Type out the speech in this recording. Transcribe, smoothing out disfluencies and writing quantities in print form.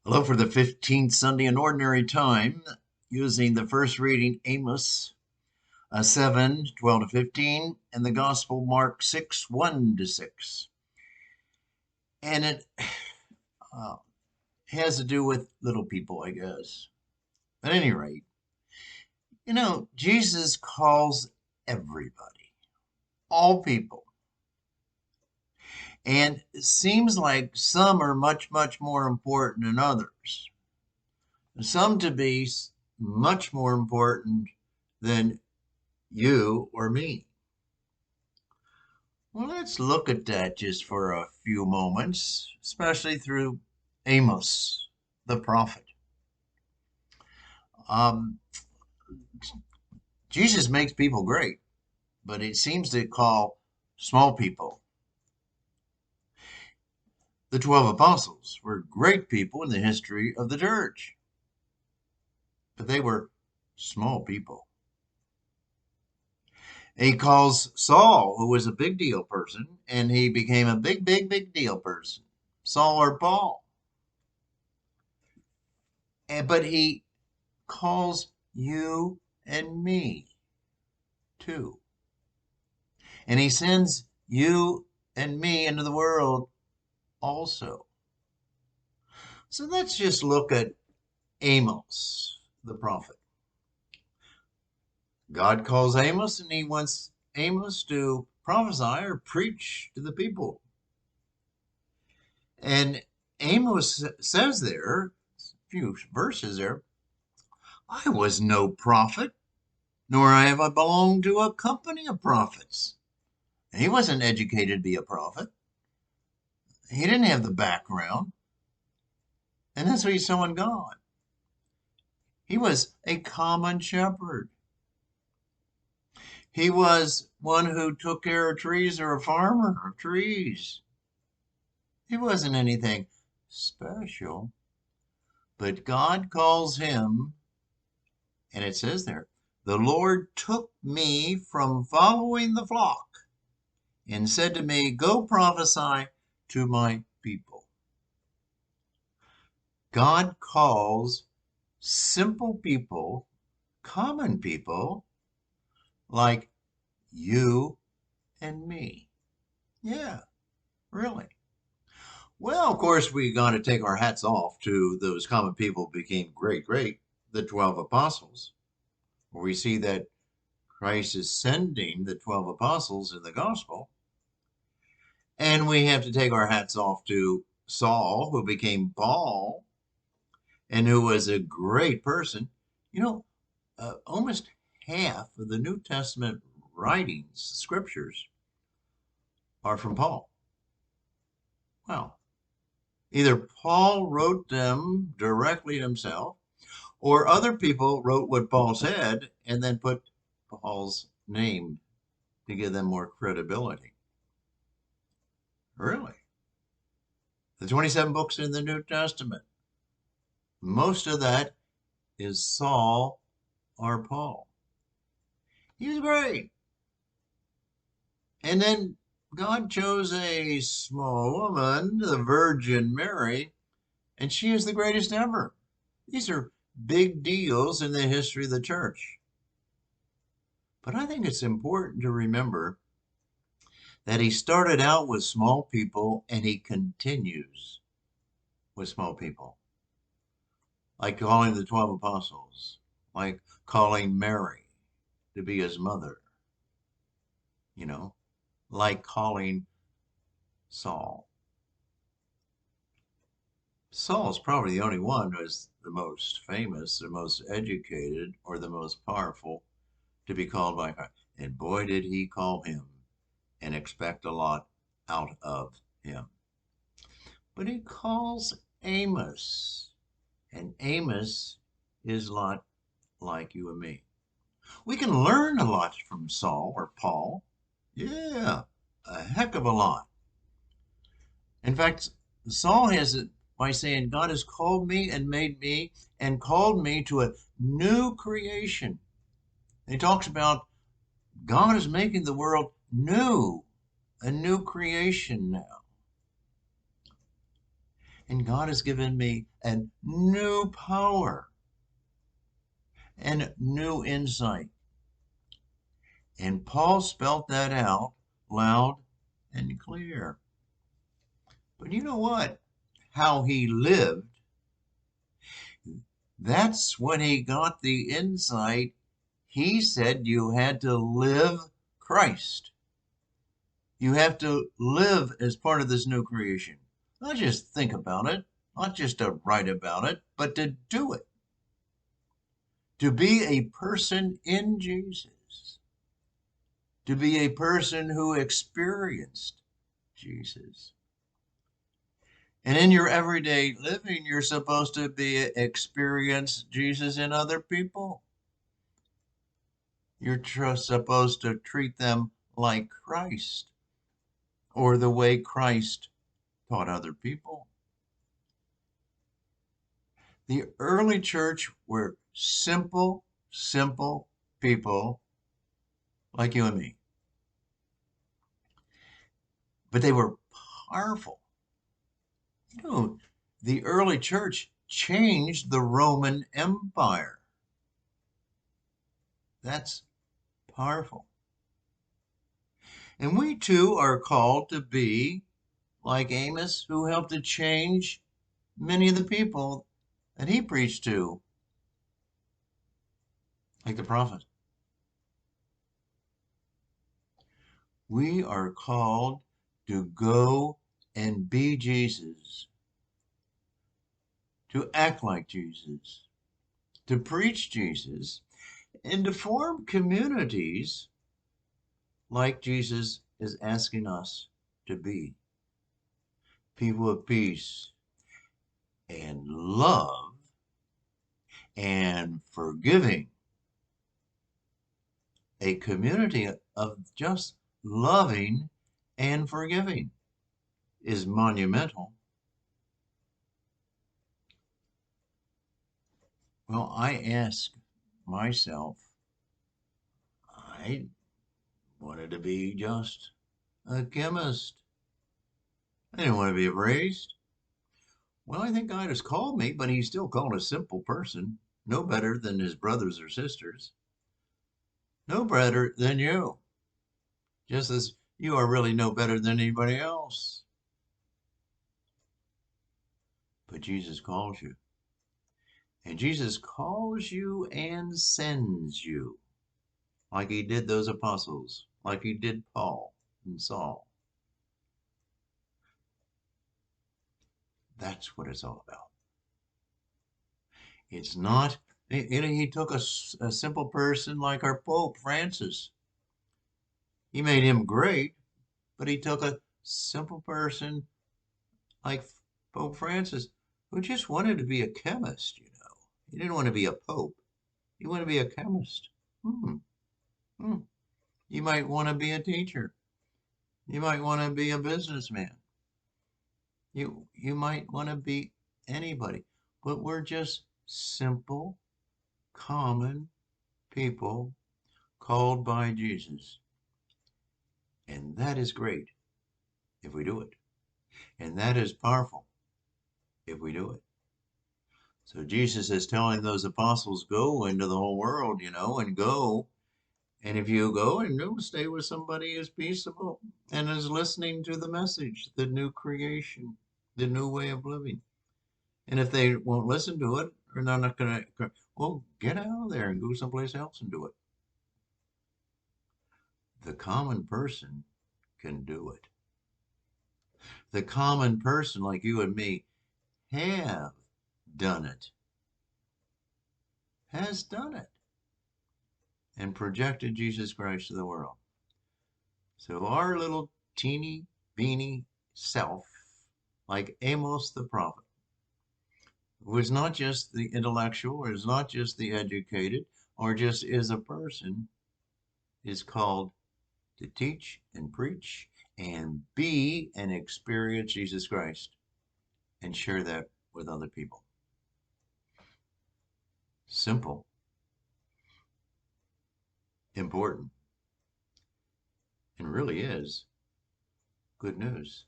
Hello for the 15th Sunday in Ordinary Time, using the first reading, Amos 7, 12 to 15, and the Gospel, Mark 6, 1 to 6. And it uh, has to do with little people, I guess. At any rate, Jesus calls everybody, all people. And it seems like some are much, much more important than others. Some to be much more important than you or me. Well, let's look at that just for a few moments, especially through Amos, the prophet. Um, Jesus makes people great, but it seems to call small people. The 12 apostles were great people in the history of the church, but they were small people. He calls Saul, who was a big deal person, and he became a big, big, big deal person. Saul or Paul. But he calls you and me too. And he sends you and me into the world also. So let's just look at Amos, the prophet. God calls Amos, and he wants Amos to prophesy or preach to the people. And Amos says there, a few verses there, I was no prophet, nor have I belonged to a company of prophets. He wasn't educated to be a prophet. He didn't have the background. And that's what he saw in God. He was a common shepherd. He was one who took care of trees, or a farmer of trees. He wasn't anything special. But God calls him, and it says there, the Lord took me from following the flock and said to me, go prophesy to my people. God calls simple people, common people, like you and me. Yeah, really. Well, of course, we got to take our hats off to those common people who became great, the 12 apostles. We see that Christ is sending the 12 apostles in the gospel. And we have to take our hats off to Saul, who became Paul, and who was a great person. Almost half of the New Testament writings, scriptures, are from Paul. Well, either Paul wrote them directly himself, or other people wrote what Paul said and then put Paul's name to give them more credibility. Really? The 27 books in the New Testament, most of that is Saul or Paul. He was great. And then God chose a small woman, the Virgin Mary, and she is the greatest ever. These are big deals in the history of the church. But I think it's important to remember that he started out with small people and he continues with small people. Like calling the 12 apostles, like calling Mary to be his mother, like calling Saul. Saul's probably the only one who is the most famous, the most educated, or the most powerful to be called by God. And boy, did he call him and expect a lot out of him. But he calls Amos, and Amos is a lot like you and me. We can learn a lot from Saul or Paul. Yeah, a heck of a lot. In fact, Saul has it by saying, God has called me and made me and called me to a new creation. He talks about God is making the world new, a new creation now. And God has given me a new power and new insight. And Paul spelt that out loud and clear. But you know what? How he lived, that's when he got the insight. He said you had to live Christ. You have to live as part of this new creation. Not just think about it, not just to write about it, but to do it. To be a person in Jesus. To be a person who experienced Jesus. And in your everyday living, you're supposed to experience Jesus in other people. You're supposed to treat them like Christ or the way Christ taught other people. The early church were simple people like you and me. But they were powerful. You know, the early church changed the Roman Empire. That's powerful. And we too are called to be like Amos, who helped to change many of the people that he preached to, like the prophet. We are called to go and be Jesus, to act like Jesus, to preach Jesus, and to form communities like Jesus is asking us to be. People of peace and love and forgiving. A community of just loving and forgiving is monumental. Well, I ask myself, I wanted to be just a chemist. I didn't want to be a priest. Well, I think God has called me, but he's still called a simple person, no better than his brothers or sisters, no better than you, just as you are really no better than anybody else. But Jesus calls you. And Jesus calls you and sends you, like he did those apostles, like he did Paul and Saul. That's what it's all about. It's not, he took a simple person like our Pope Francis. He made him great, but he took a simple person like Pope Francis, who just wanted to be a chemist, you know. He didn't want to be a pope. He wanted to be a chemist. Hmm. Hmm. You might want to be a teacher. You might want to be a businessman. You might want to be anybody. But we're just simple, common people called by Jesus. And that is great if we do it. And that is powerful if we do it. So Jesus is telling those apostles, go into the whole world, you know, and go. And if you go and go, stay with somebody who's peaceable and is listening to the message, the new creation, the new way of living. And if they won't listen to it, or they're not going to, well, get out of there and go someplace else and do it. The common person can do it. The common person like you and me have done it, has done it, and projected Jesus Christ to the world. So our little teeny beany self, like Amos the prophet, was not just the intellectual, or is not just the educated, or just is a person, is called to teach and preach and be and experience Jesus Christ and share that with other people. Simple, important, and really is good news.